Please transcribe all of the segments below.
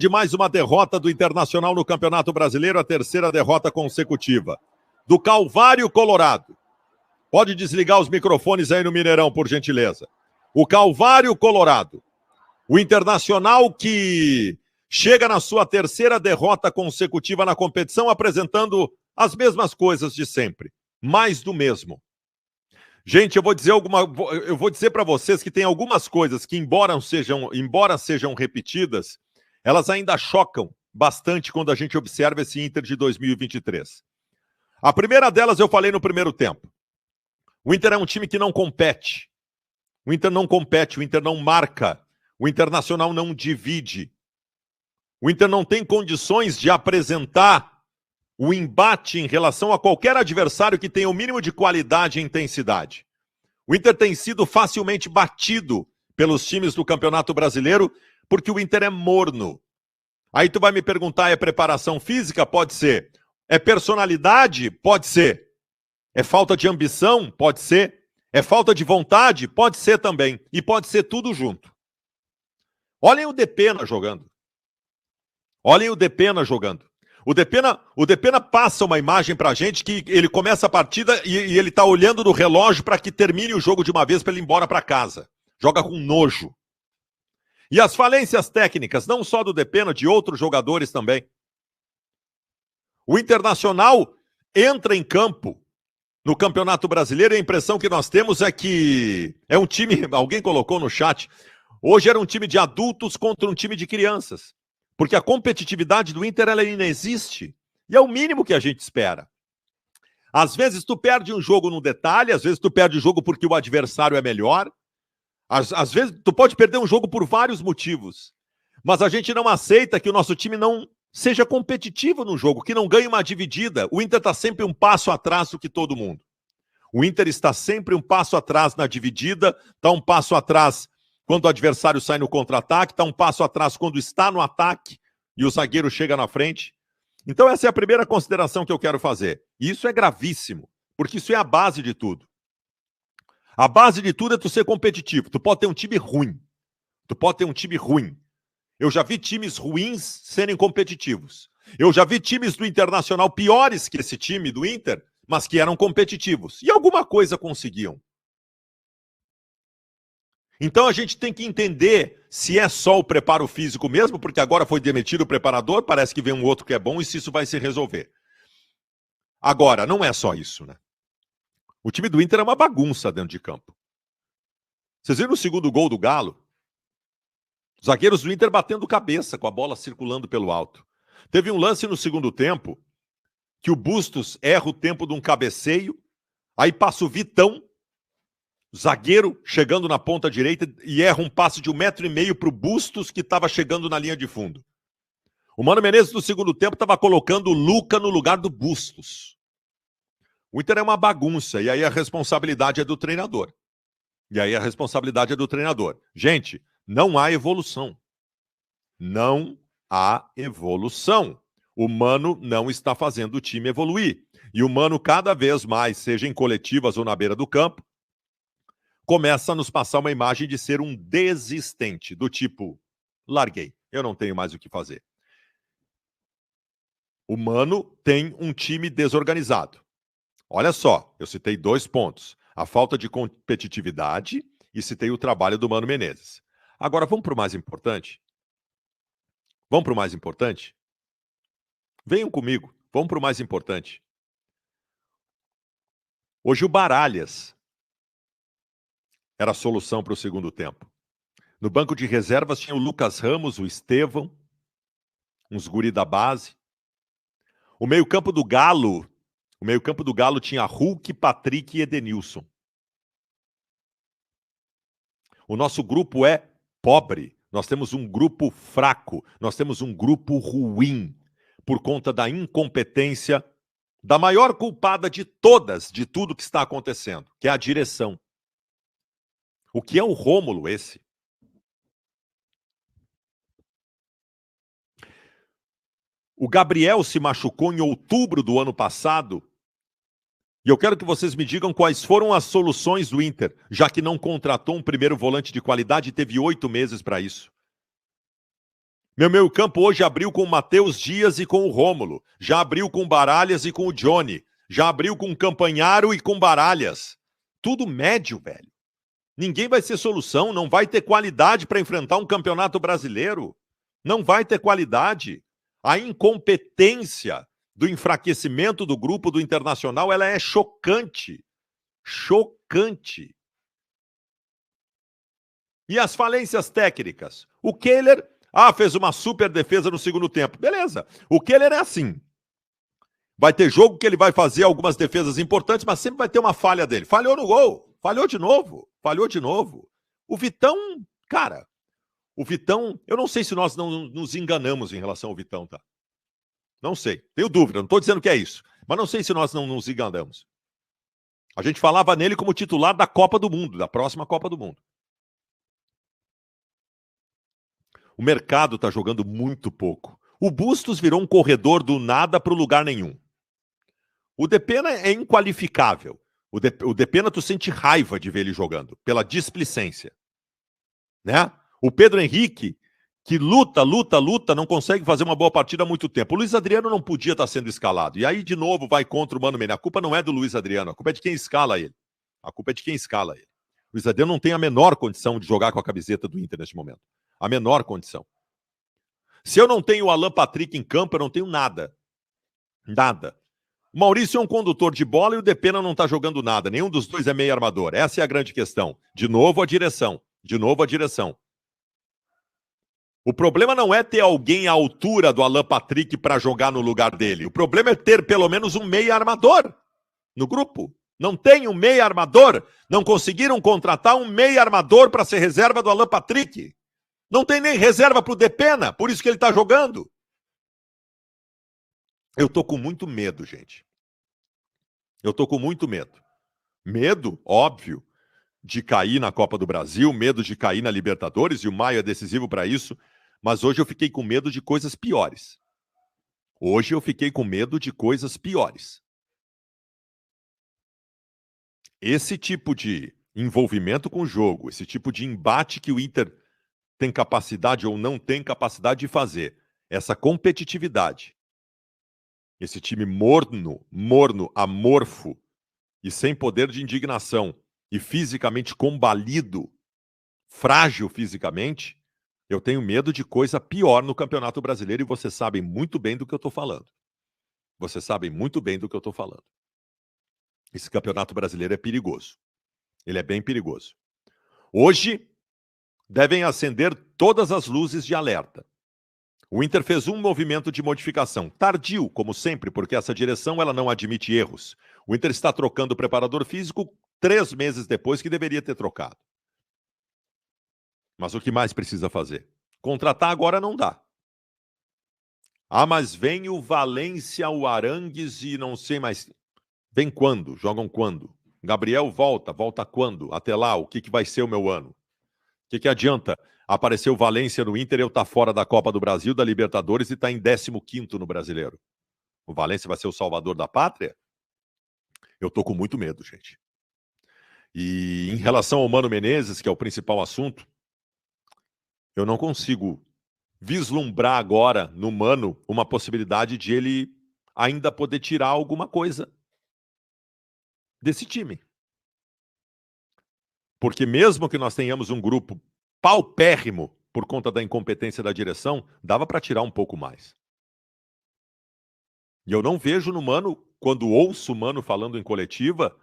de mais uma derrota do Internacional no Campeonato Brasileiro, a terceira derrota consecutiva. Do Calvário Colorado. Pode desligar os microfones aí no Mineirão, por gentileza. O Calvário Colorado. O Internacional que chega na sua terceira derrota consecutiva na competição, apresentando as mesmas coisas de sempre. Mais do mesmo. Gente, eu vou dizer para vocês que tem algumas coisas que, embora sejam repetidas, elas ainda chocam bastante quando a gente observa esse Inter de 2023. A primeira delas eu falei no primeiro tempo. O Inter é um time que não compete. O Inter não compete, o Inter não marca. O Internacional não divide. O Inter não tem condições de apresentar o embate em relação a qualquer adversário que tenha o mínimo de qualidade e intensidade. O Inter tem sido facilmente batido pelos times do Campeonato Brasileiro porque o Inter é morno. Aí tu vai me perguntar, é preparação física? Pode ser. É personalidade? Pode ser. É falta de ambição? Pode ser. É falta de vontade? Pode ser também. E pode ser tudo junto. Olhem o Depena jogando. Olhem o Depena jogando. O Depena passa uma imagem pra gente que ele começa a partida e ele tá olhando no relógio para que termine o jogo de uma vez para ele ir embora para casa. Joga com nojo. E as falências técnicas, não só do Depena, de outros jogadores também. O Internacional entra em campo no Campeonato Brasileiro e a impressão que nós temos é que é um time, alguém colocou no chat, hoje era um time de adultos contra um time de crianças. Porque a competitividade do Inter, ela inexiste. E é o mínimo que a gente espera. Às vezes tu perde um jogo no detalhe, às vezes tu perde o jogo porque o adversário é melhor. Às vezes tu pode perder um jogo por vários motivos. Mas a gente não aceita que o nosso time não seja competitivo no jogo, que não ganhe uma dividida. O Inter está sempre um passo atrás do que todo mundo. O Inter está sempre um passo atrás na dividida, está um passo atrás quando o adversário sai no contra-ataque, está um passo atrás quando está no ataque e o zagueiro chega na frente. Então essa é a primeira consideração que eu quero fazer. E isso é gravíssimo, porque isso é a base de tudo. A base de tudo é tu ser competitivo. Tu pode ter um time ruim. Tu pode ter um time ruim. Eu já vi times ruins serem competitivos. Eu já vi times do Internacional piores que esse time do Inter, mas que eram competitivos. E alguma coisa conseguiam. Então a gente tem que entender se é só o preparo físico mesmo, porque agora foi demitido o preparador, parece que vem um outro que é bom e se isso vai se resolver. Agora, não é só isso, né? O time do Inter é uma bagunça dentro de campo. Vocês viram o segundo gol do Galo? Os zagueiros do Inter batendo cabeça com a bola circulando pelo alto. Teve um lance no segundo tempo que o Bustos erra o tempo de um cabeceio, aí passa o Vitão, zagueiro chegando na ponta direita e erra um passe de 1,5 metro para o Bustos que estava chegando na linha de fundo. O Mano Menezes no segundo tempo estava colocando o Luca no lugar do Bustos. O Inter é uma bagunça e aí a responsabilidade é do treinador. Gente, não há evolução. Não há evolução. O Mano não está fazendo o time evoluir. E o Mano cada vez mais, seja em coletivas ou na beira do campo, começa a nos passar uma imagem de ser um desistente, do tipo, larguei, eu não tenho mais o que fazer. O Mano tem um time desorganizado. Olha só, eu citei 2 pontos. A falta de competitividade e citei o trabalho do Mano Menezes. Agora, vamos para o mais importante? Venham comigo, vamos para o mais importante. Hoje o Baralhas era a solução para o segundo tempo. No banco de reservas tinha o Lucas Ramos, o Estevão, uns guri da base. O meio-campo do Galo tinha Hulk, Patrick e Edenilson. O nosso grupo é pobre. Nós temos um grupo fraco. Nós temos um grupo ruim por conta da incompetência da maior culpada de todas, de tudo que está acontecendo, que é a direção. O que é o Rômulo esse? O Gabriel se machucou em outubro do ano passado. E eu quero que vocês me digam quais foram as soluções do Inter, já que não contratou um primeiro volante de qualidade e teve 8 meses para isso. Meu meio-campo hoje abriu com o Matheus Dias e com o Rômulo. Já abriu com o Baralhas e com o Johnny. Já abriu com o Campanharo e com o Baralhas. Tudo médio, velho. Ninguém vai ser solução, não vai ter qualidade para enfrentar um campeonato brasileiro. Não vai ter qualidade. A incompetência do enfraquecimento do grupo do Internacional, ela é chocante. Chocante. E as falências técnicas? O Kehler, fez uma super defesa no segundo tempo. Beleza. O Kehler é assim. Vai ter jogo que ele vai fazer algumas defesas importantes, mas sempre vai ter uma falha dele. Falhou no gol. Falhou de novo. Falhou de novo. O Vitão, cara, o Vitão, eu não sei se nós não nos enganamos em relação ao Vitão, tá? Não sei. Tenho dúvida, não estou dizendo que é isso. Mas não sei se nós não nos enganamos. A gente falava nele como titular da Copa do Mundo, da próxima Copa do Mundo. O mercado está jogando muito pouco. O Bustos virou um corredor do nada para o lugar nenhum. O Depena é inqualificável. O Depena, tu sente raiva de ver ele jogando, pela displicência. Né? O Pedro Henrique, que luta, não consegue fazer uma boa partida há muito tempo. O Luiz Adriano não podia estar sendo escalado. E aí, de novo, vai contra o Mano Menezes. A culpa não é do Luiz Adriano, a culpa é de quem escala ele. A culpa é de quem escala ele. O Luiz Adriano não tem a menor condição de jogar com a camiseta do Inter neste momento. A menor condição. Se eu não tenho o Alan Patrick em campo, eu não tenho nada. Nada. O Maurício é um condutor de bola e o Depena não está jogando nada. Nenhum dos dois é meio armador. Essa é a grande questão. De novo a direção. O problema não é ter alguém à altura do Alan Patrick para jogar no lugar dele. O problema é ter pelo menos um meio armador no grupo. Não tem um meio armador. Não conseguiram contratar um meio armador para ser reserva do Alan Patrick. Não tem nem reserva para o Depena, por isso que ele está jogando. Eu tô com muito medo, gente. Eu tô com muito medo. Medo, óbvio, de cair na Copa do Brasil, medo de cair na Libertadores, e o Maio é decisivo para isso, mas hoje eu fiquei com medo de coisas piores. Hoje eu fiquei com medo de coisas piores. Esse tipo de envolvimento com o jogo, esse tipo de embate que o Inter tem capacidade ou não tem capacidade de fazer, essa competitividade, esse time morno, amorfo e sem poder de indignação e fisicamente combalido, frágil fisicamente, eu tenho medo de coisa pior no Campeonato Brasileiro e vocês sabem muito bem do que eu estou falando. Vocês sabem muito bem do que eu estou falando. Esse Campeonato Brasileiro é perigoso. Ele é bem perigoso. Hoje, devem acender todas as luzes de alerta. O Inter fez um movimento de modificação, tardio, como sempre, porque essa direção ela não admite erros. O Inter está trocando o preparador físico 3 meses depois que deveria ter trocado. Mas o que mais precisa fazer? Contratar agora não dá. Mas vem o Valência, o Arangues e não sei mais. Vem quando? Jogam quando? Gabriel volta quando? Até lá, o que vai ser o meu ano? O que adianta aparecer o Valência no Inter e eu estar fora da Copa do Brasil, da Libertadores e estar em 15º no Brasileiro? O Valência vai ser o salvador da pátria? Eu tô com muito medo, gente. E em relação ao Mano Menezes, que é o principal assunto, eu não consigo vislumbrar agora no Mano uma possibilidade de ele ainda poder tirar alguma coisa desse time. Porque mesmo que nós tenhamos um grupo paupérrimo por conta da incompetência da direção, dava para tirar um pouco mais. E eu não vejo no Mano, quando ouço o Mano falando em coletiva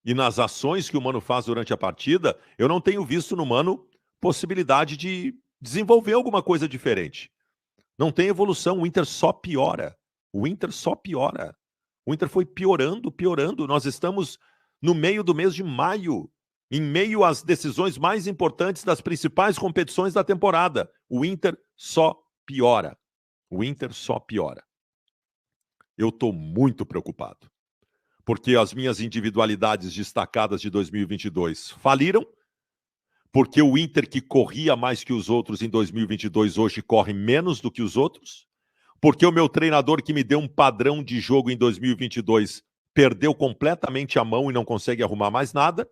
e nas ações que o Mano faz durante a partida, eu não tenho visto no Mano possibilidade de desenvolver alguma coisa diferente. Não tem evolução, o Inter só piora. O Inter foi piorando. Nós estamos no meio do mês de maio, em meio às decisões mais importantes das principais competições da temporada. O Inter só piora. Eu estou muito preocupado. Porque as minhas individualidades destacadas de 2022 faliram. Porque o Inter, que corria mais que os outros em 2022, hoje corre menos do que os outros. Porque o meu treinador, que me deu um padrão de jogo em 2022, perdeu completamente a mão e não consegue arrumar mais nada.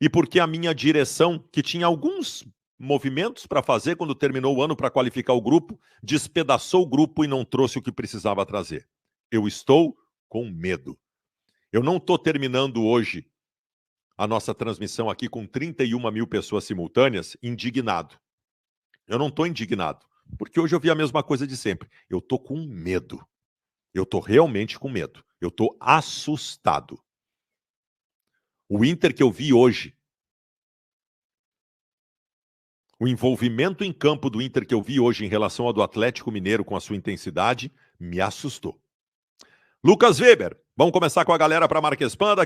E porque a minha direção, que tinha alguns movimentos para fazer quando terminou o ano para qualificar o grupo, despedaçou o grupo e não trouxe o que precisava trazer. Eu estou com medo. Eu não estou terminando hoje a nossa transmissão aqui com 31 mil pessoas simultâneas indignado. Eu não estou indignado, porque hoje eu vi a mesma coisa de sempre. Eu estou com medo. Eu estou realmente com medo. Eu estou assustado. O Inter que eu vi hoje, o envolvimento em campo do Inter que eu vi hoje em relação ao do Atlético Mineiro com a sua intensidade, me assustou. Lucas Weber, vamos começar com a galera para Marquespan.